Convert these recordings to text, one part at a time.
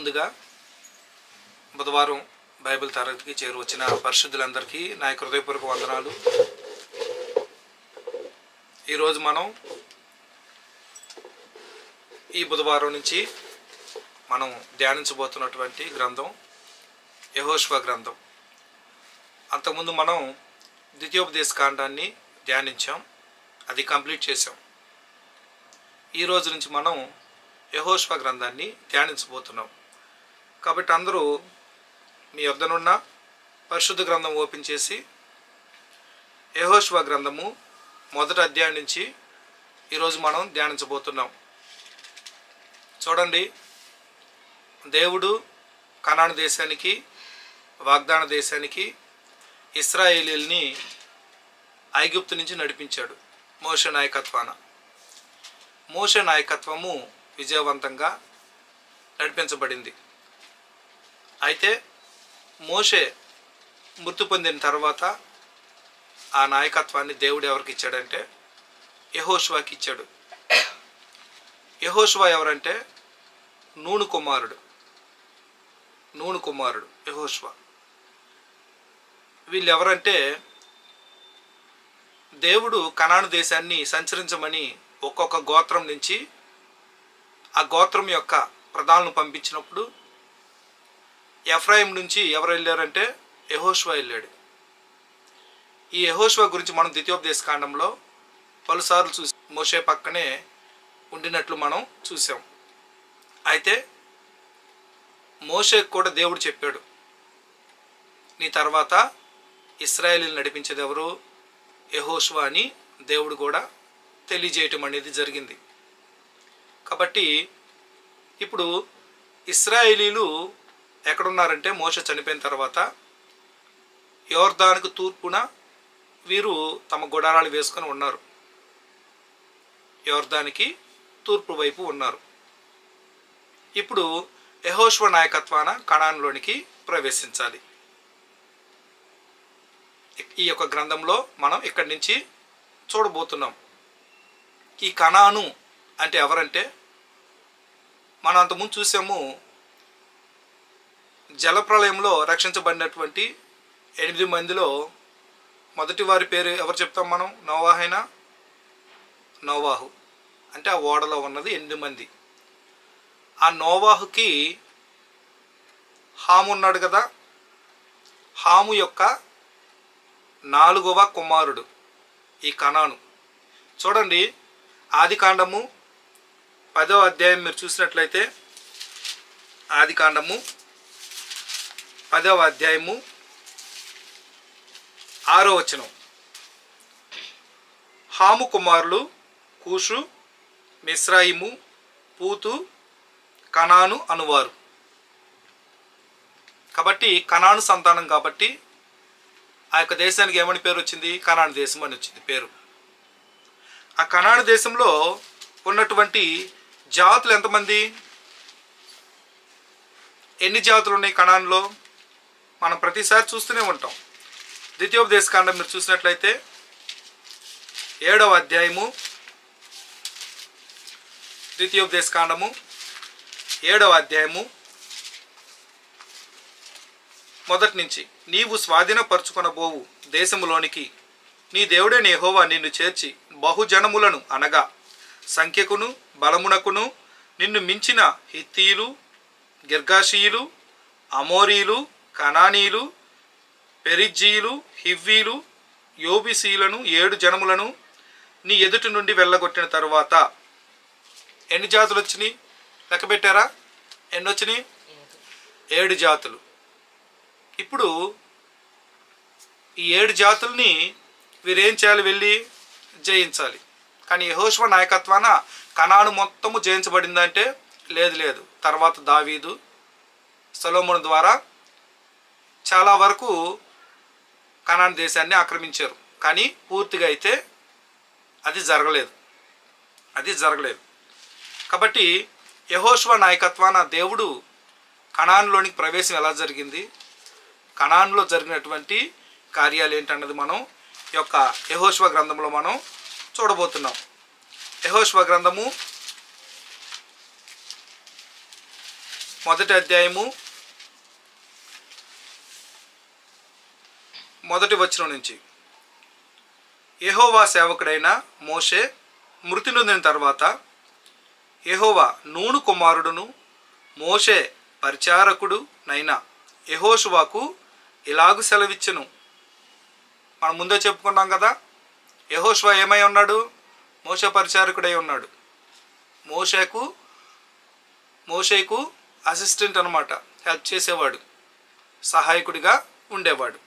ముందుగా బుధవారం బైబిల్ తరగతికి చేరువచ్చిన పరిశుద్ధులందరికీ నా హృదయపూర్వక వందనాలు. ఈరోజు మనం ఈ బుధవారం నుంచి మనం ధ్యానించబోతున్నటువంటి గ్రంథం యెహోషువ గ్రంథం. అంతకుముందు మనం ద్వితీయోపదేశ కాండాన్ని ధ్యానించాం, అది కంప్లీట్ చేసాం. ఈ రోజు నుంచి మనం యెహోషువ గ్రంథాన్ని ధ్యానించబోతున్నాం. కాబట్టి అందరూ మీ వద్దనున్న పరిశుద్ధ గ్రంథం ఓపెన్ చేసి యెహోషువ గ్రంథము 1వ అధ్యాయం నుంచి ఈరోజు మనం ధ్యానించబోతున్నాం. చూడండి, దేవుడు కనాను దేశానికి, వాగ్దాన దేశానికి ఇశ్రాయేలీయుల్ని ఐగుప్తు నుంచి నడిపించాడు మోషే నాయకత్వాన. మోషే నాయకత్వము విజయవంతంగా నడిపించబడింది. అయితే మోషే మృతి పొందిన తర్వాత ఆ నాయకత్వాన్ని దేవుడు ఎవరికి ఇచ్చాడంటే యెహోషువకి ఇచ్చాడు. యెహోషువ ఎవరంటే నూను కుమారుడు యెహోషువ. వీళ్ళు ఎవరంటే దేవుడు కనాను దేశాన్ని సంచరించమని ఒక్కొక్క గోత్రం నుంచి ఆ గోత్రం యొక్క ప్రధానులను పంపించినప్పుడు ఎఫ్రాయిం నుంచి ఎవరు వెళ్ళారంటే యెహోషువ వెళ్ళాడు. ఈ యెహోషువ గురించి మనం ద్వితీయోపదేశ కాండంలో పలుసార్లు చూసి మోషే పక్కనే ఉండినట్లు మనం చూసాం. అయితే మోషేకు కూడా దేవుడు చెప్పాడు, నీ తర్వాత ఇశ్రాయేలీయులను నడిపించేది ఎవరు? యెహోషువ అని దేవుడు కూడా తెలియజేయటం అనేది జరిగింది. కాబట్టి ఇప్పుడు ఇశ్రాయేలీయులు ఎక్కడున్నారంటే మోషే చనిపోయిన తర్వాత యోర్దానుకు తూర్పున వీరు తమ గుడారాలు వేసుకొని ఉన్నారు. యోర్దానికి తూర్పు వైపు ఉన్నారు. ఇప్పుడు యెహోషువ నాయకత్వాన కనానులోనికి ప్రవేశించాలి. ఈ యొక్క గ్రంథంలో మనం ఇక్కడి నుంచి చూడబోతున్నాం. ఈ కనాను అంటే ఎవరంటే మనం అంతకుముందు చూసాము, జలప్రలయంలో రక్షించబడినటువంటి 8 మందిలో మొదటి వారి పేరు ఎవరు చెప్తాం మనం? నోవాహు అంటే ఆ ఓడలో ఉన్నది 8 మంది. ఆ నోవాహుకి హాము ఉన్నాడు కదా, హాము యొక్క 4వ కుమారుడు ఈ కనాను. చూడండి, ఆది కాండము 10వ అధ్యాయం మీరు చూసినట్లయితే, ఆది కాండము 10వ అధ్యాయము 6వ వచనం, హాము కుమారులు కూషు, మిస్రాయిము, పూతు, కనాను అనువారు. కాబట్టి కనాను సంతానం కాబట్టి ఆ యొక్క దేశానికి ఏమని పేరు వచ్చింది? కనాను దేశం అని వచ్చింది పేరు. ఆ కనాను దేశంలో ఉన్నటువంటి జాతులు ఎంతమంది? ఎన్ని జాతులు ఉన్నాయి కనానులో? మనం ప్రతిసారి చూస్తూనే ఉంటాం. ద్వితీయోపదేశ కాండం మీరు చూసినట్లయితే 7వ అధ్యాయము, ద్వితీయోపదేశ కాండము 7వ అధ్యాయము మొదటి నుంచి, నీవు స్వాధీనపరుచుకొనబోవు దేశములోనికి నీ దేవుడైన యెహోవా నిన్ను చేర్చి బహుజనములను అనగా సంఖ్యకును బలమునకును నిన్ను మించిన హిత్తీయులు, గిర్గాషీయులు, అమోరీలు, కనానీయులు, పెరిజ్జీయులు, హివ్వీలు, యోబిసీలను 7 జనములను నీ ఎదుటి నుండి వెళ్ళగొట్టిన తరువాత ఎన్ని జాతులు వచ్చినాయి? లెక్క పెట్టారా? ఎన్ని వచ్చినాయి? 7 జాతులు. ఇప్పుడు ఈ 7 జాతుల్ని వీరేం చేయాలి? వెళ్ళి జయించాలి. కానీ యెహోషువ నాయకత్వాన కనాను మొత్తము జయించబడిందంటే లేదు. తర్వాత దావీదు, సొలొమోను ద్వారా చాలా వరకు కనాను దేశాన్ని ఆక్రమించారు. కానీ పూర్తిగా అయితే అది జరగలేదు. కాబట్టి యెహోషువ నాయకత్వాన దేవుడు కనానులోనికి ప్రవేశం ఎలా జరిగింది, కనానులో జరిగినటువంటి కార్యాలు ఏంటన్నది మనం ఈ యొక్క యెహోషువ గ్రంథంలో మనం చూడబోతున్నాం. యెహోషువ గ్రంథము మొదటి అధ్యాయము 1వ వచనం నుంచి, యెహోవా సేవకుడైన మోషే మృతి నొందిన తర్వాత యెహోవా నూను కుమారుడును మోషే పరిచారకుడు నైనా యెహోషువకు ఇలాగు సెలవిచ్చెను. మనం ముందే చెప్పుకున్నాం కదా, యెహోషువ ఏమై ఉన్నాడు? మోషే పరిచారకుడై ఉన్నాడు. మోషేకు అసిస్టెంట్ అన్నమాట, హెల్ప్ చేసేవాడు, సహాయకుడిగా ఉండేవాడు.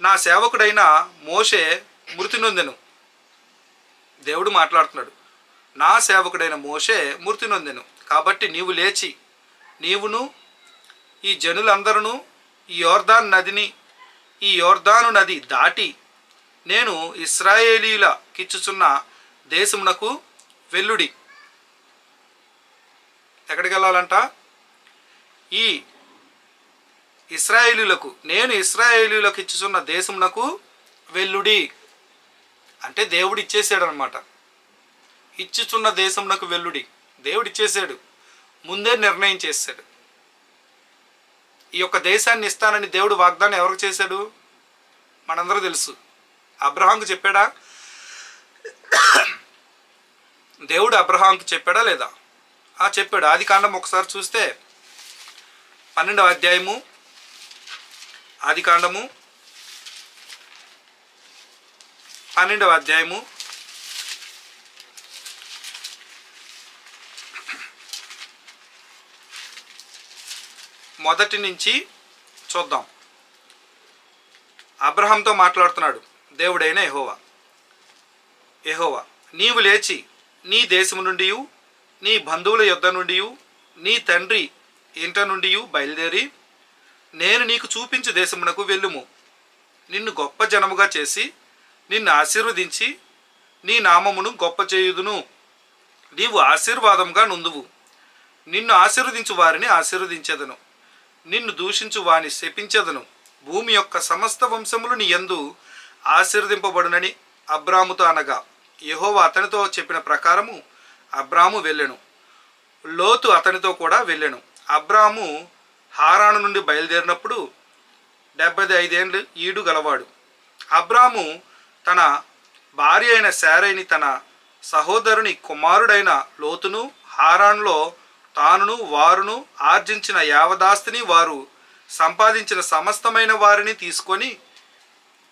నా సేవకుడైన మోషే మృతి నొందెను. దేవుడు మాట్లాడుతున్నాడు, నా సేవకుడైన మోషే మృతి నొందెను. కాబట్టి నీవు లేచి నీవును ఈ జనులందరూ ఈ యోర్దాను నది దాటి నేను ఇశ్రాయేలీయుల కిచ్చుచున్న దేశమునకు వెల్లుడి. ఎక్కడికి వెళ్ళాలంట? ఈ నేను ఇశ్రాయేలీయులకు ఇచ్చుచున్న దేశమునకు వెల్లుడి అంటే దేవుడు ఇచ్చేసాడు అనమాట. ఇచ్చుచున్న దేశమునకు వెల్లుడి దేవుడు ఇచ్చేసాడు, ముందే నిర్ణయం చేశాడు. ఈ యొక్క దేశాన్ని ఇస్తానని దేవుడు వాగ్దానం ఎవరికి చేశాడు? మనందరూ తెలుసు. అబ్రహాంకు చెప్పాడా? దేవుడు అబ్రహాంకు చెప్పాడా లేదా? చెప్పాడు. ఆదికాండం ఒకసారి చూస్తే 12వ అధ్యాయము, ఆదికాండము 12వ అధ్యాయము 1 నుంచి చూద్దాం. అబ్రహాంతో మాట్లాడుతున్నాడు దేవుడైన యెహోవా, నీవు లేచి నీ దేశము నుండి నీ బంధువుల యొద్ద నుండి నీ తండ్రి ఇంట నుండి బయలుదేరి నేను నీకు చూపించు దేశమునకు వెళ్ళుము. నిన్ను గొప్ప జనముగా చేసి నిన్ను ఆశీర్వదించి నీ నామమును గొప్ప చేయుదును. నీవు ఆశీర్వాదముగా నుందువు. నిన్ను ఆశీర్వదించు వారిని ఆశీర్వదించెదను, నిన్ను దూషించు వారిని శపించెదను. భూమి యొక్క సమస్త వంశములు నీ యందు ఆశీర్వదింపబడునని అబ్రాముతో అనగా, యెహోవా అతనితో చెప్పిన ప్రకారము అబ్రాము వెళ్ళెను. లోతు అతనితో కూడా వెళ్ళెను. అబ్రాము హారాను నుండి బయలుదేరినప్పుడు 75 ఏండ్లు ఈడు గలవాడు. అబ్రాము తన భార్య అయిన శారైని తన సహోదరుని కుమారుడైన లోతును హారానులో తానును వారును ఆర్జించిన యావదాస్తిని వారు సంపాదించిన సమస్తమైన వారిని తీసుకొని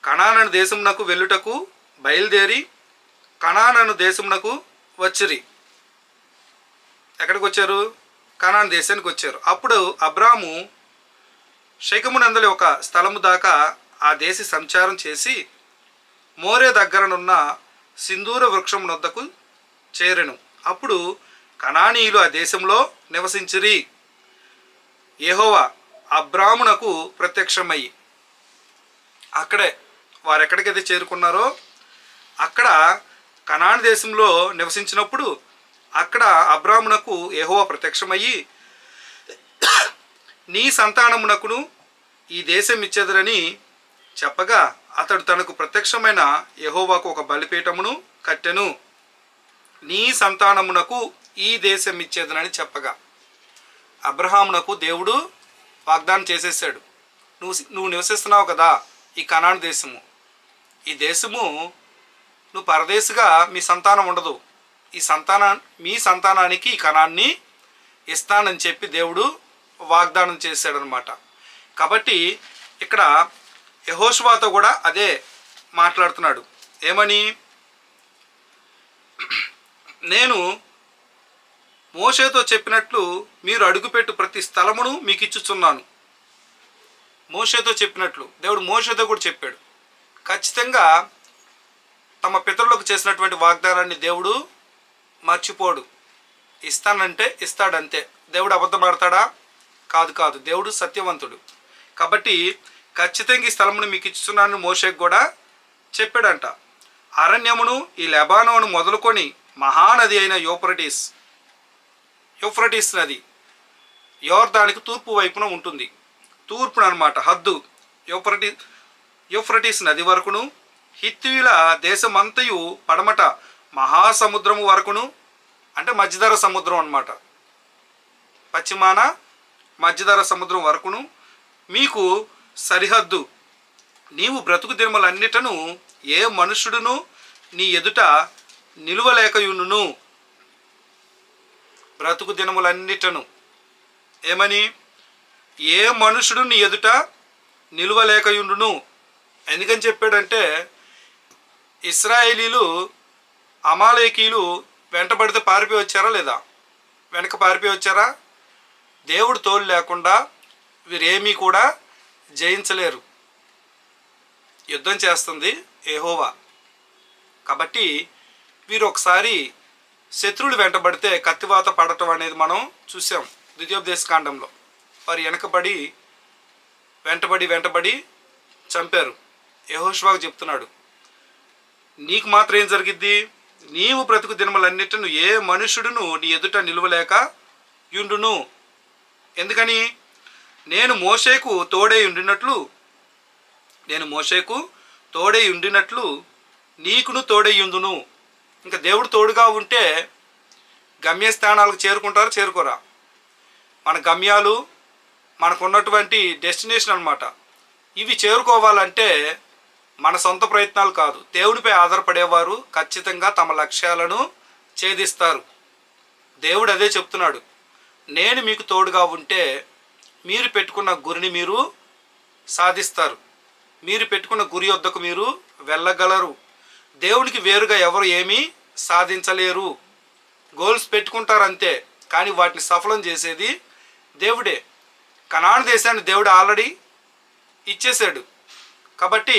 కనాను దేశమునకు వెళ్ళుటకు బయలుదేరి కనాను దేశమునకు వచ్చిరి. ఎక్కడికి వచ్చారు? కనాను దేశానికి వచ్చారు. అప్పుడు అబ్రాము షెకెమునందలి ఒక స్థలము దాకా ఆ దేశ సంచారం చేసి మోరే దగ్గరనున్న సింధూర వృక్షం వద్దకు చేరెను. అప్పుడు కనానీయులు ఆ దేశంలో నివసించిరి. యెహోవా అబ్రామునకు ప్రత్యక్షమయ్యి అక్కడే వారు ఎక్కడికైతే చేరుకున్నారో అక్కడ కనాను దేశంలో నివసించినప్పుడు అక్కడ అబ్రామునకు యెహోవా ప్రత్యక్షమయ్యి నీ సంతానమునకును ఈ దేశం ఇచ్చేదరని చెప్పగా అతడు తనకు ప్రత్యక్షమైన యెహోవాకు ఒక బలిపీఠమును కట్టెను. నీ సంతానమునకు ఈ దేశం ఇచ్చేదనని చెప్పగా అబ్రహామునకు దేవుడు వాగ్దానం చేసేసాడు. నువ్వు నివసిస్తున్నావు కదా ఈ కనాను దేశము, ఈ దేశము నువ్వు పరదేశిగా మీ సంతానం ఉండదు, మీ సంతానానికి ఈ కనాన్ని ఇస్తానని చెప్పి దేవుడు వాగ్దానం చేశాడనమాట. కాబట్టి ఇక్కడ యెహోషువతో కూడా అదే మాట్లాడుతున్నాడు. ఏమని? నేను మోషేతో చెప్పినట్లు మీరు అడుగుపెట్టు ప్రతి స్థలమును మీకు ఇచ్చుచున్నాను. మోషేతో చెప్పినట్లు దేవుడు మోషేతో కూడా చెప్పాడు. ఖచ్చితంగా తమ పితరులకు చేసినటువంటి వాగ్దానాన్ని దేవుడు మర్చిపోడు. ఇస్తానంటే ఇస్తాడంతే. దేవుడు అబద్ధం ఆడతాడా? కాదు. దేవుడు సత్యవంతుడు. కాబట్టి ఖచ్చితంగా ఈ స్థలమును మీకు ఇచ్చుతున్నాను మోషేకు కూడా చెప్పాడంట. అరణ్యమును ఈ లెబానోను మొదలుకొని మహానది అయిన యూఫ్రటీస్ నది యోర్దానికి తూర్పు వైపున ఉంటుంది. తూర్పున అనమాట హద్దు యూఫ్రటీస్ నది వరకును, హిత్తీయుల దేశమంతయు పడమట మహాసముద్రము వరకును, అంటే మధ్యధర సముద్రం అన్నమాట, పశ్చిమాన మధ్యధరా సముద్రం వరకును మీకు సరిహద్దు. నీవు బ్రతుకు దినములన్నిటను ఏ మనుష్యుడును నీ ఎదుట నిలువలేకయుండును. బ్రతుకు దినములన్నిటను ఏమని? ఏ మనుషుడు నీ ఎదుట నిలువలేకయుండును. ఎందుకని చెప్పాడంటే ఇశ్రాయేలీలు అమాలేకీలు వెంటబడితే పారిపోయి వచ్చారా లేదా? వెనక పారిపోయి వచ్చారా? దేవుడు తోడు లేకుండా వీరేమీ కూడా జయించలేరు. యుద్ధం చేస్తుంది యెహోవా. కాబట్టి వీరు ఒకసారి శత్రువులు వెంటబడితే కత్తివాత పడటం అనేది మనం చూసాం ద్వితీయోపదేశకాండంలో. వారు వెనకబడి వెంటబడి చంపారు. యెహోషువకు చెప్తున్నాడు, నీకు మాత్రం ఏం జరిగిద్ది? నీవు బ్రతుకు దినములన్నిటిను ఏ మనుషుడును నీ ఎదుట నిలువలేక యుండును. ఎందుకని? నేను మోషేకు తోడై ఉండినట్లు నీకును తోడై ఉందును. ఇంకా దేవుడు తోడుగా ఉంటే గమ్యస్థానాలకు చేరుకోరా? మన గమ్యాలు మనకున్నటువంటి డెస్టినేషన్ అన్నమాట. ఇవి చేరుకోవాలంటే మన సొంత ప్రయత్నాలు కాదు, దేవుడిపై ఆధారపడేవారు ఖచ్చితంగా తమ లక్ష్యాలను ఛేదిస్తారు. దేవుడు అదే చెప్తున్నాడు, నేను మీకు తోడుగా ఉంటే మీరు పెట్టుకున్న గురిని మీరు సాధిస్తారు. మీరు పెట్టుకున్న గురి వద్దకు మీరు వెళ్ళగలరు. దేవునికి వేరుగా ఎవరు ఏమీ సాధించలేరు. గోల్స్ పెట్టుకుంటారు అంతే, కానీ వాటిని సఫలం చేసేది దేవుడే. కనాను దేశాన్ని దేవుడు ఆల్రెడీ ఇచ్చేశాడు. కాబట్టి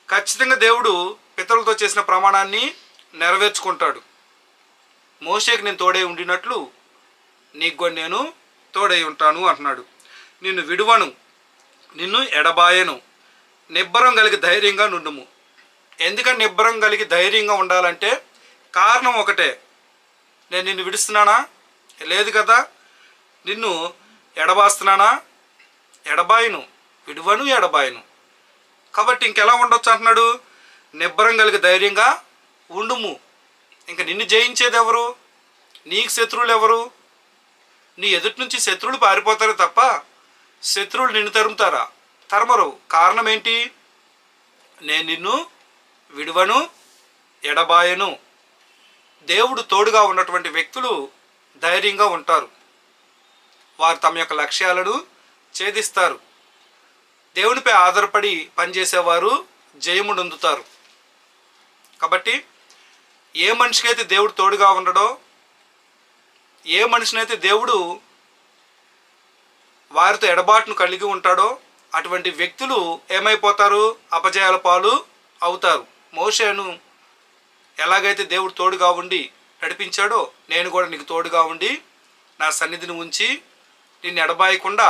ఖచ్చితంగా దేవుడు పితరులతో చేసిన ప్రమాణాన్ని నెరవేర్చుకుంటాడు. మోషేకి నేను తోడై ఉండినట్లు నీకు కూడా నేను తోడై ఉంటాను అంటున్నాడు. నిన్ను విడువను, నిన్ను ఎడబాయను, నిబ్బరం కలిగి ధైర్యంగా నుండుము. ఎందుకని నిబ్బరం కలిగి ధైర్యంగా ఉండాలంటే కారణం ఒకటే, నేను నిన్ను విడుస్తున్నానా? లేదు కదా. నిన్ను ఎడబాస్తున్నానా? ఎడబాయను, విడువను, ఎడబాయను. కాబట్టి ఇంకెలా ఉండొచ్చు అంటున్నాడు? నిబ్బరం కలిగి ధైర్యంగా ఉండుము. ఇంక నిన్ను జయించేది ఎవరు? నీకు శత్రువులు ఎవరు? నీ ఎదుటి నుంచి శత్రువులు పారిపోతారు తప్ప శత్రువులు నిన్ను తరుముతారా? తరమరు. కారణం ఏంటి? నేను నిన్ను విడువను, ఎడబాయను. దేవుడు తోడుగా ఉన్నటువంటి వ్యక్తులు ధైర్యంగా ఉంటారు. వారు తమ యొక్క లక్ష్యాలను ఛేదిస్తారు. దేవునిపై ఆధారపడి పనిచేసేవారు జయమునందుతారు. కాబట్టి ఏ మనిషికైతే దేవుడు తోడుగా ఉండడో, ఏ మనిషినైతే దేవుడు వారితో ఎడబాటును కలిగి ఉంటాడో అటువంటి వ్యక్తులు ఏమైపోతారు? అపజయాల పాలు అవుతారు. మోషేను ఎలాగైతే దేవుడు తోడుగా ఉండి నడిపించాడో, నేను కూడా నీకు తోడుగా ఉండి నా సన్నిధిని ఉంచి నిన్ను ఎడబాయకుండా,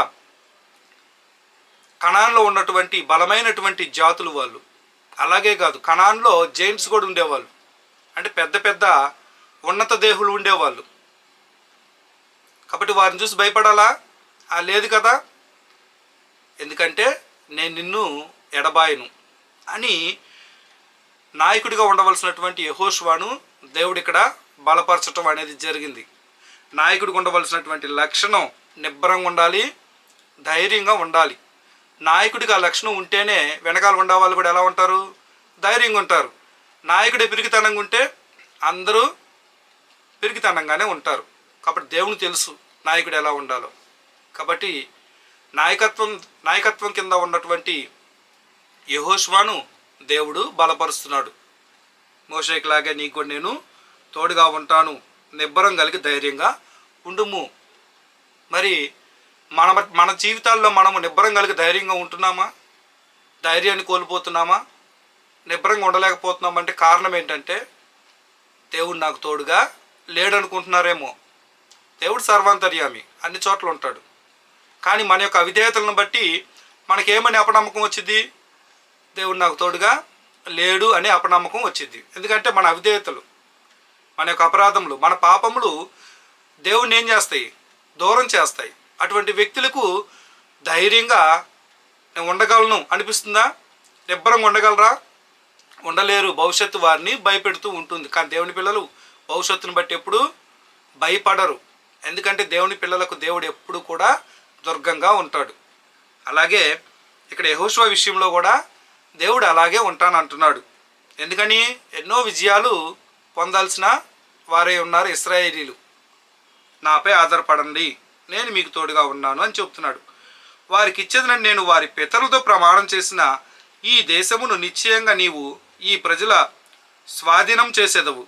కనాన్లో ఉన్నటువంటి బలమైనటువంటి జాతులు వాళ్ళు. అలాగే కాదు, కనాన్లో జైంట్స్ కూడా ఉండేవాళ్ళు, అంటే పెద్ద పెద్ద ఉన్నత దేహులు ఉండేవాళ్ళు. కాబట్టి వారిని చూసి భయపడాలా? లేదు కదా. ఎందుకంటే నేను నిన్ను ఎడబాయను అని నాయకుడిగా ఉండవలసినటువంటి యెహోషువను దేవుడు ఇక్కడ బలపరచటం అనేది జరిగింది. నాయకుడికి ఉండవలసినటువంటి లక్షణం నిబ్బరంగా ఉండాలి, ధైర్యంగా ఉండాలి. నాయకుడికి ఆ లక్షణం ఉంటేనే వెనకాల ఉండే వాళ్ళు కూడా ఎలా ఉంటారు? ధైర్యంగా ఉంటారు. నాయకుడే పిరికితనంగా ఉంటే అందరూ పిరికితనంగానే ఉంటారు. కాబట్టి దేవునికి తెలుసు నాయకుడు ఎలా ఉండాలో. కాబట్టి నాయకత్వం కింద ఉన్నటువంటి యెహోషువను దేవుడు బలపరుస్తున్నాడు. మోషేకిలాగే నీకు కూడా నేను తోడుగా ఉంటాను, నిబ్బరం కలిగి ధైర్యంగా ఉండుము. మరి మన జీవితాల్లో మనము నిబ్బరం కలిగి ధైర్యంగా ఉంటున్నామా? ధైర్యాన్ని కోల్పోతున్నామా? నిబ్బరంగా ఉండలేకపోతున్నామంటే కారణం ఏంటంటే దేవుడు నాకు తోడుగా లేడనుకుంటున్నారేమో. దేవుడు సర్వాంతర్యామి, అన్ని చోట్ల ఉంటాడు. కానీ మన యొక్క అవిధేయతలను బట్టి మనకేమని అపనమ్మకం వచ్చింది? దేవుడు నాకు తోడుగా లేడు అనే అపనమ్మకం వచ్చింది. ఎందుకంటే మన అవిధేయతలు, మన యొక్క అపరాధములు, మన పాపములు దేవుడిని ఏం చేస్తాయి? దూరం చేస్తాయి. అటువంటి వ్యక్తులకు ధైర్యంగా నేను ఉండగలను అనిపిస్తుందా? నిబ్బరంగా ఉండగలరా? ఉండలేరు. భవిష్యత్తు వారిని భయపెడుతూ ఉంటుంది. కానీ దేవుని పిల్లలు భవిష్యత్తును బట్టి ఎప్పుడు భయపడరు. ఎందుకంటే దేవుని పిల్లలకు దేవుడు ఎప్పుడు కూడా దుర్గంగా ఉంటాడు. అలాగే ఇక్కడ యెహోషువ విషయంలో కూడా దేవుడు అలాగే ఉంటానంటున్నాడు. ఎందుకని ఎన్నో విజయాలు పొందాల్సిన వారే ఉన్నారు ఇశ్రాయేలీలు. నాపై ఆధారపడండి, నేను మీకు తోడుగా ఉన్నాను అని చెప్తున్నాడు. వారికి ఇచ్చేదని నేను వారి పితరులతో ప్రమాణం చేసిన ఈ దేశమును నిశ్చయంగా నీవు ఈ ప్రజల స్వాధీనం చేసేదవు.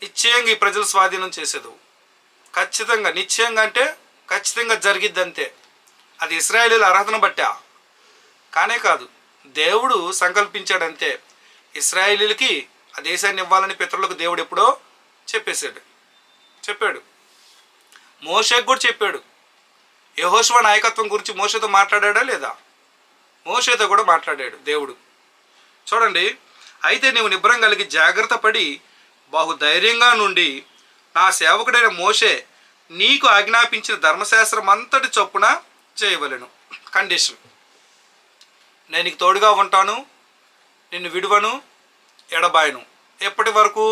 నిశ్చయంగా ఈ ప్రజల స్వాధీనం చేసేదవు. ఖచ్చితంగా, నిశ్చయంగా అంటే ఖచ్చితంగా జరిగిద్దంతే. అది ఇశ్రాయేలీల అర్హతను బట్టా కానే కాదు, దేవుడు సంకల్పించాడంతే. ఇశ్రాయేలీలకి ఆ దేశాన్ని ఇవ్వాలని పితరులకు దేవుడు ఎప్పుడో చెప్పాడు. మోషేకు కూడా చెప్పాడు. యెహోషువ నాయకత్వం గురించి మోషేతో మాట్లాడా లేదా? మోషేతో కూడా మాట్లాడాడు దేవుడు. చూడండి, అయితే నీవు నిబ్రం కలిగి జాగ్రత్త పడి బహుధైర్యంగా నుండి నా సేవకుడైన మోషే నీకు ఆజ్ఞాపించిన ధర్మశాస్త్రం అంతటి చొప్పున చేయవలెను. కండిషన్, నేను నీకు తోడుగా ఉంటాను, నిన్ను విడువను, ఎడబాయను. ఎప్పటి వరకు?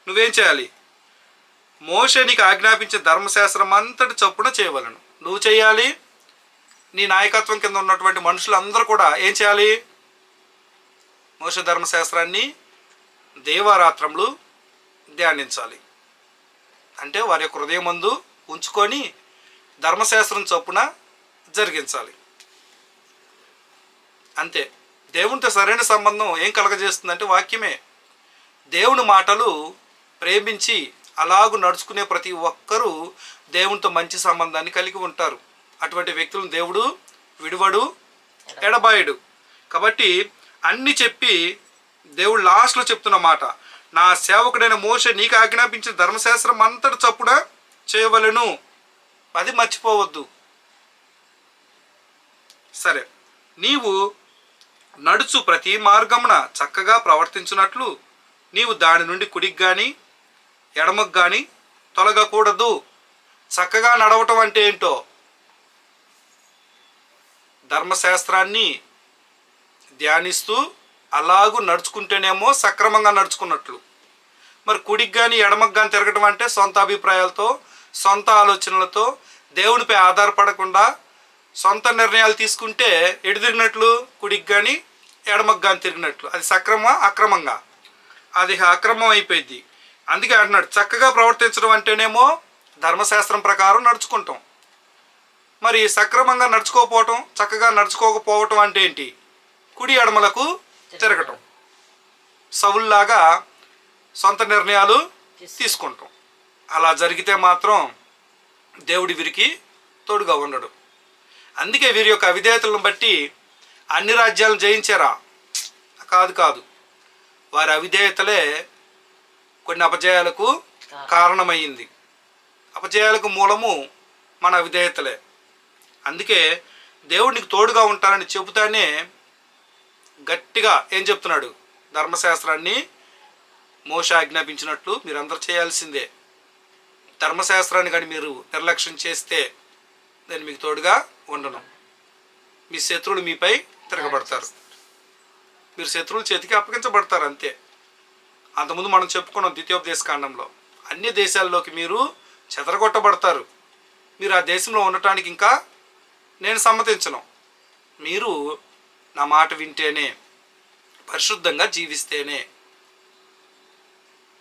నువ్వేం చేయాలి? మోషే నీకు ఆజ్ఞాపించిన ధర్మశాస్త్రం అంతటి చొప్పున చేయవలను. నువ్వు చేయాలి. నీ నాయకత్వం కింద ఉన్నటువంటి మనుషులందరూ కూడా ఏం చేయాలి? మోషే ధర్మశాస్త్రాన్ని దేవారాత్రములు ధ్యానించాలి. అంటే వారి యొక్క హృదయమందు ఉంచుకొని ధర్మశాస్త్రం చొప్పున జరిగించాలి. అంతే. దేవునితో సరైన సంబంధం ఏం కలగజేస్తుందంటే వాక్యమే. దేవుని మాటలు ప్రేమించి అలాగూ నడుచుకునే ప్రతి ఒక్కరూ దేవునితో మంచి సంబంధాన్ని కలిగి ఉంటారు. అటువంటి వ్యక్తులను దేవుడు విడువడు, ఎడబాయడు. కాబట్టి అన్ని చెప్పి దేవుడు లాస్ట్లో చెప్తున్న మాట, నా సేవకుడైన మోషే నీకు ఆజ్ఞాపించిన ధర్మశాస్త్రం అంతటి చొప్పున చేయవలెను. అది మర్చిపోవద్దు. సరే, నీవు నడుచు ప్రతి మార్గమున చక్కగా ప్రవర్తించున్నట్లు నీవు దాని నుండి కుడికి కానీ ఎడమకు కానీ తొలగకూడదు. చక్కగా నడవటం అంటే ఏంటో, ధర్మశాస్త్రాన్ని ధ్యానిస్తూ అలాగూ నడుచుకుంటేనేమో సక్రమంగా నడుచుకున్నట్లు. మరి కుడికి కానీ ఎడమకు కానీ తిరగటం అంటే సొంత అభిప్రాయాలతో, సొంత ఆలోచనలతో, దేవునిపై ఆధారపడకుండా సొంత నిర్ణయాలు తీసుకుంటే ఎటు తిరిగినట్లు? కుడికి కానీ ఎడమకు కానీ తిరిగినట్లు. అది అక్రమంగా అది అక్రమం అయిపోయింది. అందుకే అంటున్నాడు, చక్కగా ప్రవర్తించడం అంటేనేమో ధర్మశాస్త్రం ప్రకారం నడుచుకుంటాం. మరి సక్రమంగా నడుచుకోకపోవటం, చక్కగా నడుచుకోకపోవటం అంటే ఏంటి? కుడి ఎడమలకు తిరగటం, సౌలులాగా సొంత నిర్ణయాలు తీసుకుంటాం. అలా జరిగితే మాత్రం దేవుడి వీరికి తోడుగా ఉండడు. అందుకే వీరి యొక్క అవిధేయతలను బట్టి అన్ని రాజ్యాలను జయించారా? కాదు. వారి అవిధేయతలే కొన్ని అపజయాలకు కారణమయ్యింది. అపజయాలకు మూలము మన అవిధేయతలే. అందుకే దేవుడికి తోడుగా ఉంటానని చెబుతానే గట్టిగా ఏం చెప్తున్నాడు? ధర్మశాస్త్రాన్ని మోషే ఆజ్ఞాపించినట్లు మీరందరూ చేయాల్సిందే. ధర్మశాస్త్రాన్ని కానీ మీరు నిర్లక్ష్యం చేస్తే నేను మీకు తోడుగా ఉండను. మీ శత్రువులు మీపై తిరగబడతారు, మీరు శత్రువుల చేతికి అప్పగించబడతారు. అంతే. అంతకుముందు మనం చెప్పుకున్నాం ద్వితీయోపదేశ కాండంలో, అన్ని దేశాల్లోకి మీరు చెదరగొట్టబడతారు. మీరు ఆ దేశంలో ఉండటానికి ఇంకా నేను సమ్మతించను. మీరు నా మాట వింటేనే, పరిశుద్ధంగా జీవిస్తేనే,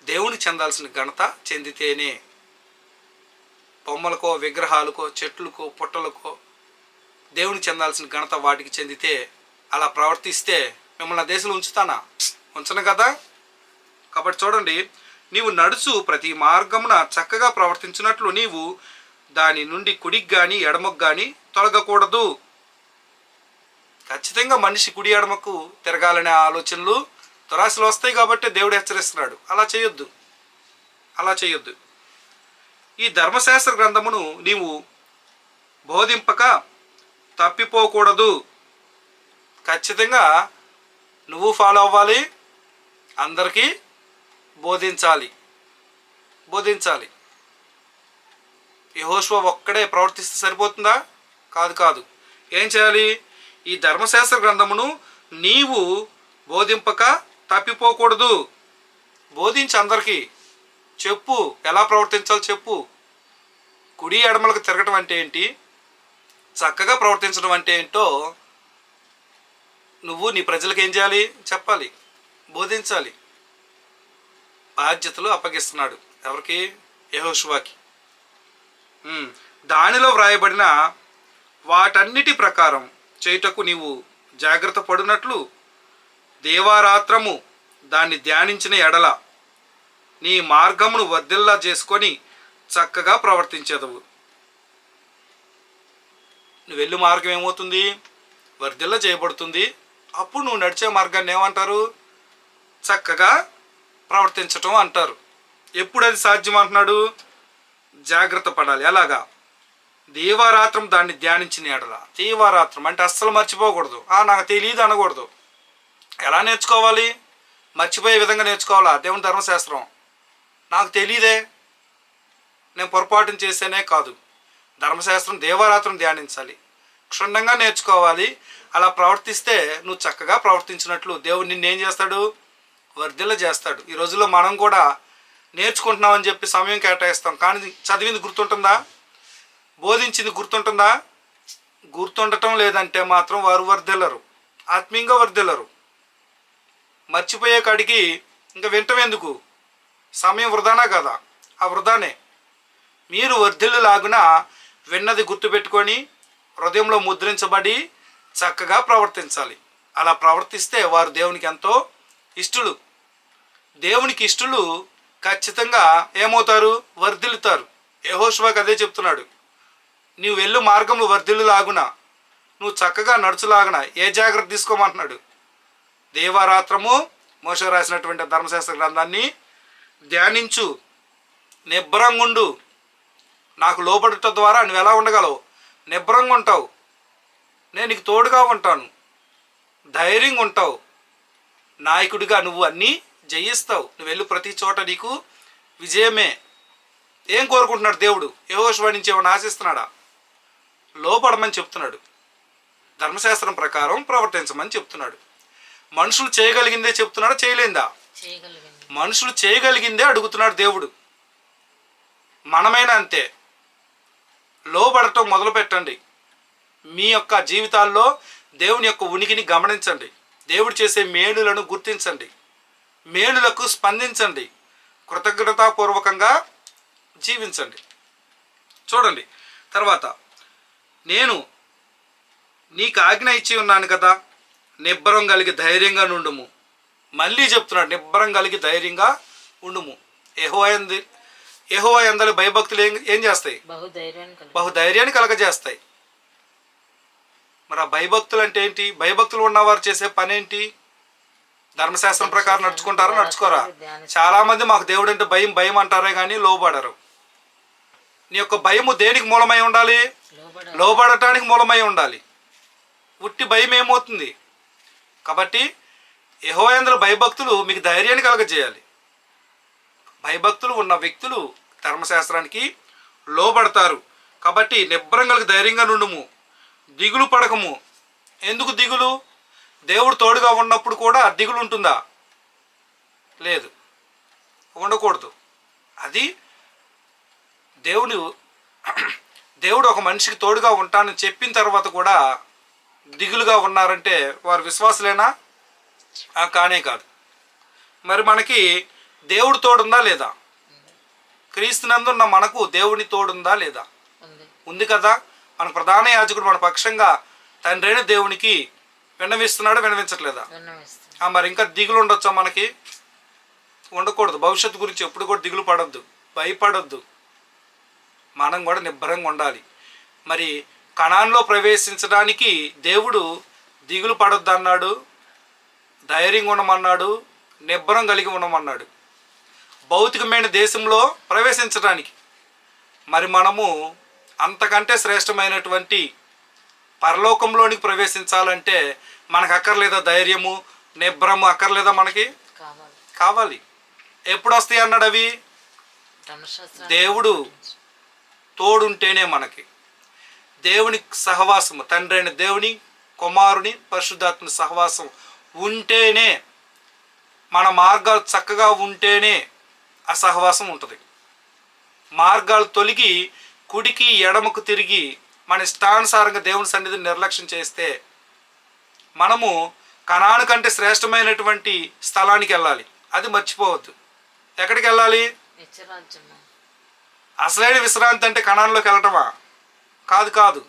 దేవునికి చెందాల్సిన ఘనత చెందితేనే, బొమ్మలకో విగ్రహాలకో చెట్లకో పుట్టలకో దేవునికి చెందాల్సిన ఘనత వాటికి చెందితే, అలా ప్రవర్తిస్తే మిమ్మల్ని ఆ దేశంలో ఉంచను కదా. కాబట్టి చూడండి, నీవు నడుచు ప్రతి మార్గమున చక్కగా ప్రవర్తించినట్లు నీవు దాని నుండి కుడికి కానీ ఎడమకు కానీ తొలగకూడదు. ఖచ్చితంగా మనిషి కుడి ఎడమకు తిరగాలనే ఆలోచనలు, దురాశలు వస్తాయి కాబట్టి దేవుడు హెచ్చరిస్తున్నాడు. అలా చేయొద్దు. ఈ ధర్మశాస్త్ర గ్రంథమును నీవు బోధింపక తప్పిపోకూడదు. ఖచ్చితంగా నువ్వు ఫాలో అవ్వాలి, అందరికీ బోధించాలి. యెహోషువ ఒక్కడే ప్రవర్తిస్తే సరిపోతుందా? కాదు. ఏం చేయాలి? ఈ ధర్మశాస్త్ర గ్రంథమును నీవు బోధింపక తప్పిపోకూడదు. బోధించి అందరికీ చెప్పు, ఎలా ప్రవర్తించాలో చెప్పు. కుడి ఎడమలకు తిరగటం అంటే ఏంటి, చక్కగా ప్రవర్తించడం అంటే ఏంటో నువ్వు నీ ప్రజలకు ఏం చేయాలి, చెప్పాలి, బోధించాలి. బాధ్యతలు అప్పగిస్తున్నాడు ఎవరికి, యెహోషువకి. దానిలో వ్రాయబడిన వాటన్నిటి ప్రకారం చేయుటకు నీవు జాగ్రత్త పడినట్లు దేవారాత్రము దాన్ని ధ్యానించిన ఎడల నీ మార్గమును వర్ధిల్లా చేసుకొని చక్కగా ప్రవర్తించేదవు. నువ్వు వెళ్ళు మార్గం ఏమవుతుంది, వర్ధిల్లా చేయబడుతుంది. అప్పుడు నువ్వు నడిచే మార్గాన్ని ఏమంటారు, చక్కగా ప్రవర్తించటం అంటారు. ఎప్పుడు అది సాధ్యం అంటున్నాడు, జాగ్రత్త పడాలి. ఎలాగా, దీవారాత్రం దాన్ని ధ్యానించిన ఎడల. దీవారాత్రం అంటే అస్సలు మర్చిపోకూడదు, నాకు తెలియదు అనకూడదు. ఎలా నేర్చుకోవాలి, మర్చిపోయే విధంగా నేర్చుకోవాలా, దేవుని ధర్మశాస్త్రం నాకు తెలియదే, నేను పొరపాటును చేసేనే కాదు. ధర్మశాస్త్రం దేవారాత్రం ధ్యానించాలి, క్షుణ్ణంగా నేర్చుకోవాలి. అలా ప్రవర్తిస్తే నువ్వు చక్కగా ప్రవర్తించినట్లు దేవుడు నిన్నేం చేస్తాడు, వర్ధిల్ల చేస్తాడు. ఈ రోజుల్లో మనం కూడా నేర్చుకుంటున్నామని చెప్పి సమయం కేటాయిస్తాం, కానీ చదివింది గుర్తుంటుందా, బోధించింది గుర్తుంటుందా, గుర్తుండటం లేదంటే మాత్రం వారు వర్ధిల్లరు, ఆత్మీయంగా వర్ధిల్లరు. మర్చిపోయే కాడికి ఇంకా వింటమెందుకు, సమయం వృధానా కదా, ఆ వృధానే. మీరు వర్ధిల్లు లాగున విన్నది గుర్తుపెట్టుకొని హృదయంలో ముద్రించబడి చక్కగా ప్రవర్తించాలి. అలా ప్రవర్తిస్తే వారు దేవునికి ఎంతో ఇష్టలు. దేవునికి ఇష్టలు ఖచ్చితంగా ఏమవుతారు, వర్ధిల్లుతారు. యెహోషువకి అదే చెప్తున్నాడు, నీవు వెళ్ళు మార్గంలో వర్ధిల్లు లాగున, నువ్వు చక్కగా నడుచులాగున ఏ జాగ్రత్త తీసుకోమంటున్నాడు. దేవారాత్రము మోషే రాసినటువంటి ధర్మశాస్త్ర గ్రంథాన్ని ధ్యానించు, నిబ్బరంగుండు. నాకు లోబడుట ద్వారా నువ్వు ఎలా ఉండగలవు, నిబ్బరంగా ఉంటావు, నేను నీకు తోడుగా ఉంటాను, ధైర్యంగా ఉంటావు, నాయకుడిగా నువ్వు అన్నీ జయిస్తావు, నువ్వు వెళ్ళు ప్రతి చోట నీకు విజయమే. ఏం కోరుకుంటున్నాడు దేవుడు, యెహోషువ నుంచి ఏమైనా ఆశిస్తున్నాడా, లోపడమని చెప్తున్నాడు. ధర్మశాస్త్రం ప్రకారం ప్రవర్తించమని చెప్తున్నాడు. మనుషులు చేయగలిగిందే చెప్తున్నాడా, చేయలేందా, మనుషులు చేయగలిగిందే అడుగుతున్నాడు దేవుడు. మనమైనా అంతే, లోబడటం మొదలు పెట్టండి. మీ యొక్క జీవితాల్లో దేవుని యొక్క ఉనికిని గమనించండి, దేవుడు చేసే మేలులను గుర్తించండి, మేలులకు స్పందించండి, కృతజ్ఞతాపూర్వకంగా జీవించండి. చూడండి తర్వాత, నేను నీకు ఆజ్ఞ ఇచ్చి ఉన్నాను కదా, నిబ్బరం కలిగి ధైర్యంగా నుండుము. మళ్ళీ చెప్తున్నాడు, నిబ్బరం కలిగి ధైర్యంగా ఉండుము. యెహోవా యందలి భయభక్తులు ఏం చేస్తాయి, బహుధైర్యాన్ని కలగజేస్తాయి. మరి ఆ భయభక్తులు అంటే ఏంటి, భయభక్తులు ఉన్నవారు చేసే పని ఏంటి, ధర్మశాస్త్రం ప్రకారం నడుచుకుంటారా, నడుచుకోరా. చాలా మంది మాకు దేవుడు అంటే భయం భయం అంటారే కానీ లోబడరు. నీ యొక్క భయము దేనికి మూలమై ఉండాలి, లోబడటానికి మూలమై ఉండాలి. ఉట్టి భయం ఏమవుతుంది. కాబట్టి యెహోవా యందలి భయభక్తులు మీకు ధైర్యాన్ని కలగజేయాలి. భయభక్తులు ఉన్న వ్యక్తులు ధర్మశాస్త్రానికి లోబడతారు. కాబట్టి నిబ్బరం కలిగి ధైర్యంగా నుండుము, దిగులు పడకము. ఎందుకు దిగులు, దేవుడు తోడుగా ఉన్నప్పుడు కూడా దిగులు ఉంటుందా, లేదు, ఉండకూడదు. అది దేవుడు ఒక మనిషికి తోడుగా ఉంటానని చెప్పిన తర్వాత కూడా దిగులుగా ఉన్నారంటే వారు విశ్వాసులేనా, కానే కాదు. మరి మనకి దేవుడు తోడుందా లేదా, క్రీస్తునందున్న మనకు దేవుని తోడుందా లేదా, ఉంది కదా. మన ప్రధాన యాజకుడు మన పక్షంగా తండ్రి అయిన దేవునికి విన్నవిస్తున్నాడు, విన్నవించట్లేదా. మరి ఇంకా దిగులు ఉండొచ్చా మనకి, ఉండకూడదు. భవిష్యత్తు గురించి ఎప్పుడు కూడా దిగులు పడొద్దు, భయపడొద్దు. మనం కూడా నిబ్బరంగా ఉండాలి. మరి కనాన్లో ప్రవేశించడానికి దేవుడు దిగులు పడొద్దు అన్నాడు, ధైర్యంగా ఉండమన్నాడు, నిబ్బరం కలిగి ఉండమన్నాడు. భౌతికమైన దేశంలో ప్రవేశించడానికి మరి మనము అంతకంటే శ్రేష్టమైనటువంటి పరలోకంలోనికి ప్రవేశించాలంటే మనకు అక్కర్లేదా ధైర్యము, నిబ్బరము అక్కర్లేదా, మనకి కావాలి. ఎప్పుడు వస్తాయి అన్నాడు అవి, దేవుడు తోడుంటేనే మనకి. దేవుని సహవాసము, తండ్రి అయిన దేవుని, కుమారుని, పరిశుద్ధాత్మ సహవాసం ఉంటేనే, మన మార్గాలు చక్కగా ఉంటేనే ఆ సహవాసం ఉంటుంది. మార్గాలు తొలగి కుడికి ఎడమకు తిరిగి మన ఇష్టానుసారంగా దేవుని సన్నిధిని నిర్లక్ష్యం చేస్తే మనము కనాను కంటే శ్రేష్టమైనటువంటి స్థలానికి వెళ్ళాలి. అది మర్చిపోవద్దు. ఎక్కడికి వెళ్ళాలి? అసలైన విశ్రాంతి అంటే కనానులోకి వెళ్ళటమా? కాదు కాదు.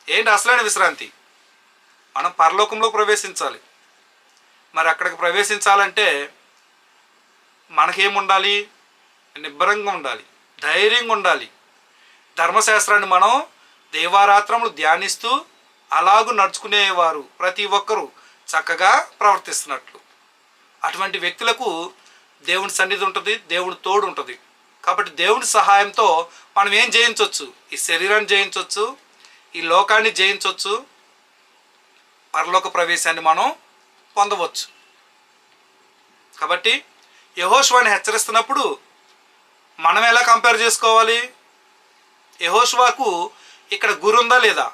ఏంటి అసలైన విశ్రాంతి? మనం పరలోకంలో ప్రవేశించాలి. మరి అక్కడికి ప్రవేశించాలంటే మనకేముండాలి? నిబ్బరంగా ఉండాలి, ధైర్యంగా ఉండాలి. ధర్మశాస్త్రాన్ని మనం దేవారాత్రములు ధ్యానిస్తూ అలాగూ నడుచుకునేవారు ప్రతి ఒక్కరూ చక్కగా ప్రవర్తిస్తున్నట్లు. అటువంటి వ్యక్తులకు దేవుని సన్నిధి ఉంటుంది, దేవుని తోడు ఉంటుంది. కాబట్టి దేవుని సహాయంతో మనం ఏం జయించవచ్చు? ఈ శరీరాన్ని జయించవచ్చు, ఈ లోకాన్ని జయించవచ్చు, పరలోక ప్రవేశాన్ని మనం పొందవచ్చు. కాబట్టి యెహోషువని హెచ్చరిస్తున్నప్పుడు మనం ఎలా కంపేర్ చేసుకోవాలి? యెహోషువకు ఇక్కడ గురి ఉందా లేదా?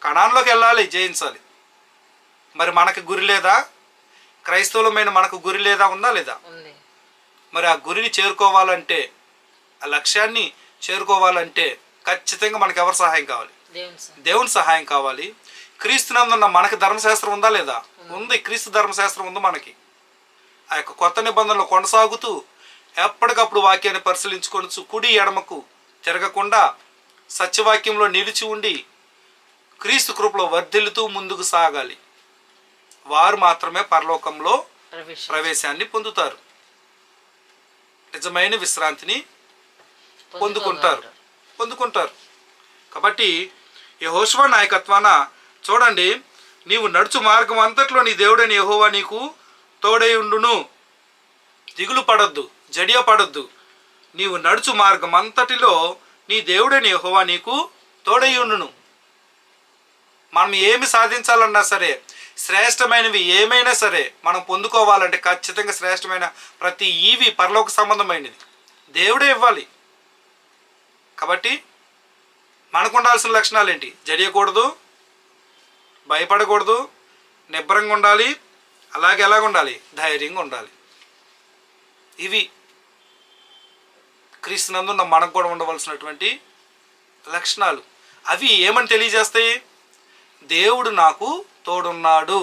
కనాన్లోకి వెళ్ళాలి, జయించాలి. మరి మనకు గురి లేదా? క్రైస్తవులమైన మనకు గురి లేదా? ఉందా లేదా? మరి ఆ గురిని చేరుకోవాలంటే, ఆ లక్ష్యాన్ని చేరుకోవాలంటే ఖచ్చితంగా మనకు ఎవరు సహాయం కావాలి? దేవుని సహాయం కావాలి. క్రీస్తునందున్న మనకి ధర్మశాస్త్రం ఉందా లేదా? ఉంది. క్రీస్తు ధర్మశాస్త్రం ఉంది మనకి. ఆ యొక్క కొత్త నిబంధనలు కొనసాగుతూ ఎప్పటికప్పుడు వాక్యాన్ని పరిశీలించుకొనొచ్చు. కుడి ఎడమకు తిరగకుండా సత్యవాక్యంలో నిలిచి ఉండి క్రీస్తు కృపలో వర్ధిల్లుతూ ముందుకు సాగాలి. వారు మాత్రమే పరలోకంలో ప్రవేశాన్ని పొందుతారు, నిజమైన విశ్రాంతిని పొందుకుంటారు. కాబట్టి యెహోషువ నాయకత్వాన చూడండి, నీవు నడుచు మార్గం అంతట్లో నీ దేవుడైన యెహోవా నీకు తోడై ఉండును. దిగులు పడొద్దు, జడియ పడొద్దు. నీవు నడుచు మార్గం అంతటిలో నీ దేవుడైన యెహోవా నీకు తోడై ఉండును. మనం ఏమి సాధించాలన్నా సరే, శ్రేష్టమైనవి ఏమైనా సరే మనం పొందుకోవాలంటే ఖచ్చితంగా శ్రేష్టమైన ప్రతి ఈవి పరలోక సంబంధమైనది దేవుడే ఇవ్వాలి. కాబట్టి మనకు ఉండాల్సిన లక్షణాలు ఏంటి? జడియకూడదు, భయపడకూడదు, నిబ్బరంగా ఉండాలి, అలాగే ఎలాగ ఉండాలి? ధైర్యంగా ఉండాలి. ఇవి క్రీస్తునందున్న మనకు కూడా ఉండవలసినటువంటి లక్షణాలు. అవి ఏమని తెలియజేస్తాయి? దేవుడు నాకు తోడున్నాడు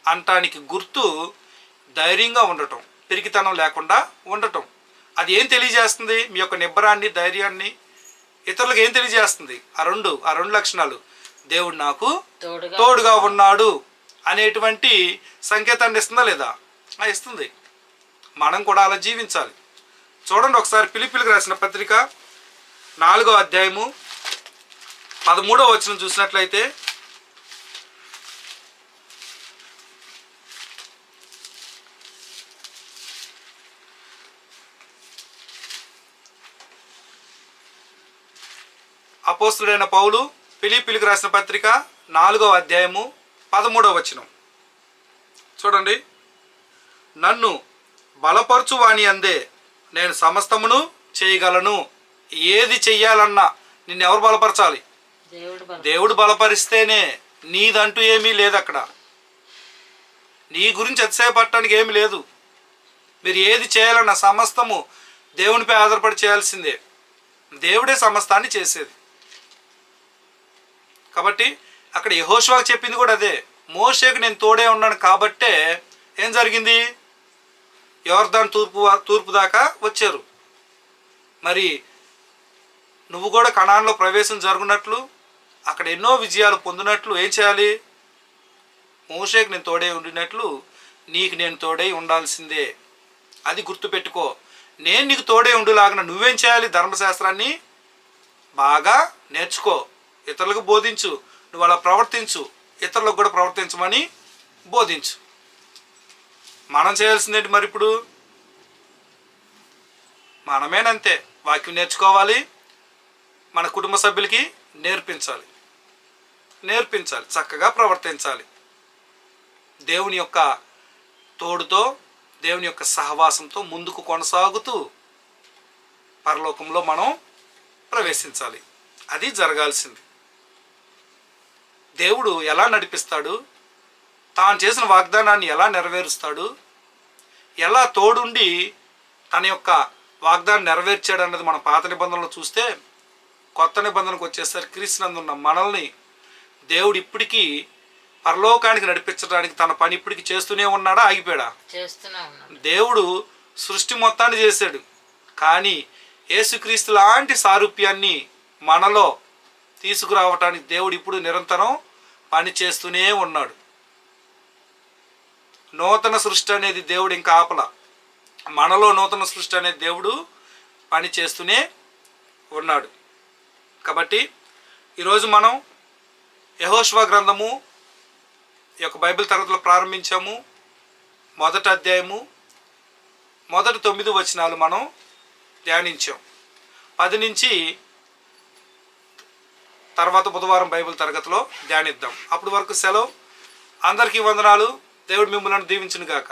అంటానికి గుర్తు ధైర్యంగా ఉండటం, పిరికితనం లేకుండా ఉండటం. అది ఏం తెలియజేస్తుంది? మీ యొక్క నిబ్బరాన్ని, ధైర్యాన్ని ఇతరులకు ఏం తెలియజేస్తుంది? ఆ రెండు లక్షణాలు. దేవుడు నాకు తోడుగా ఉన్నాడు అనేటువంటి సంకేతాన్ని ఇస్తుందా లేదా? ఇస్తుంది. మనం కూడా అలా జీవించాలి. చూడండి ఒకసారి ఫిలిప్పీయులకు రాసిన పత్రిక 4వ అధ్యాయము 13వ వచనం చూసినట్లయితే, అపోస్తలుడైన పౌలు ఫిలిప్పీయులకు రాసిన పత్రిక 4వ అధ్యాయము 13వ వచనం చూడండి. నన్ను బలపరచు వాని అందే నేను సమస్తమును చేయగలను. ఏది చెయ్యాలన్నా నిన్ను ఎవరు బలపరచాలి? దేవుడు బలపరిస్తేనే. నీదంటూ ఏమీ లేదు అక్కడ. నీ గురించి అతిశయపడటానికి ఏమీ లేదు. మీరు ఏది చేయాలన్నా సమస్తము దేవునిపై ఆధారపడి చేయాల్సిందే. దేవుడే సమస్తాన్ని చేసేది. కాబట్టి అక్కడ యెహోషువకు చెప్పింది కూడా అదే. మోషేకు నేను తోడే ఉన్నాను కాబట్టే ఏం జరిగింది? యొర్దాను తూర్పు దాకా వచ్చారు. మరి నువ్వు కూడా కనాన్లో ప్రవేశం జరుగునట్లు, అక్కడ ఎన్నో విజయాలు పొందినట్లు ఏం చేయాలి? మోషేకు నేను తోడై ఉండినట్లు నీకు నేను తోడై ఉండాల్సిందే. అది గుర్తుపెట్టుకో. నేను నీకు తోడై ఉండులాగిన నువ్వేం చేయాలి? ధర్మశాస్త్రాన్ని బాగా నేర్చుకో, ఇతరులకు బోధించు. నువ్వు అలా ప్రవర్తించు, ఇతరులకు కూడా ప్రవర్తించమని బోధించు. మనం చేయాల్సిందేంటి మరి? ఇప్పుడు మనమేనంతే. వాక్యం నేర్చుకోవాలి, మన కుటుంబ సభ్యులకి నేర్పించాలి, చక్కగా ప్రవర్తించాలి. దేవుని యొక్క తోడుతో, దేవుని యొక్క సహవాసంతో ముందుకు కొనసాగుతూ పరలోకంలో మనం ప్రవేశించాలి. అది జరగాల్సింది. దేవుడు ఎలా నడిపిస్తాడు? తాను చేసిన వాగ్దానాన్ని ఎలా నెరవేరుస్తాడు? ఎలా తోడుండి తన యొక్క వాగ్దానం నెరవేర్చాడు అన్నది మన పాత నిబంధనలో చూస్తే కొత్త నిబంధనకు వచ్చేసరికి క్రీస్తునందు ఉన్న మనల్ని దేవుడు ఇప్పటికీ పరలోకానికి నడిపించడానికి తన పని ఇప్పటికీ చేస్తూనే ఉన్నాడా, ఆగిపోయాడా? దేవుడు సృష్టి మొత్తాన్ని చేశాడు, కానీ యేసుక్రీస్తు లాంటి సారూప్యాన్ని మనలో తీసుకురావటానికి దేవుడు ఇప్పుడు నిరంతరం పని చేస్తూనే ఉన్నాడు. నూతన సృష్టి అనేది దేవుడు ఇంకా ఆపల. మనలో నూతన సృష్టి అనేది దేవుడు పని చేస్తూనే ఉన్నాడు. కాబట్టి ఈరోజు మనం యెహోషువ గ్రంథము ఈ యొక్క బైబిల్ తరగతిలో ప్రారంభించాము. మొదటి అధ్యాయము మొదటి 9 వచనాలు మనం ధ్యానించాం. 10 నుంచి తర్వాత బుధవారం బైబిల్ తరగతిలో ధ్యానిద్దాం. అప్పటి వరకు సెలవు. అందరికీ వందనాలు. దేవుడు మిమ్మల్ని దీవించును గాక.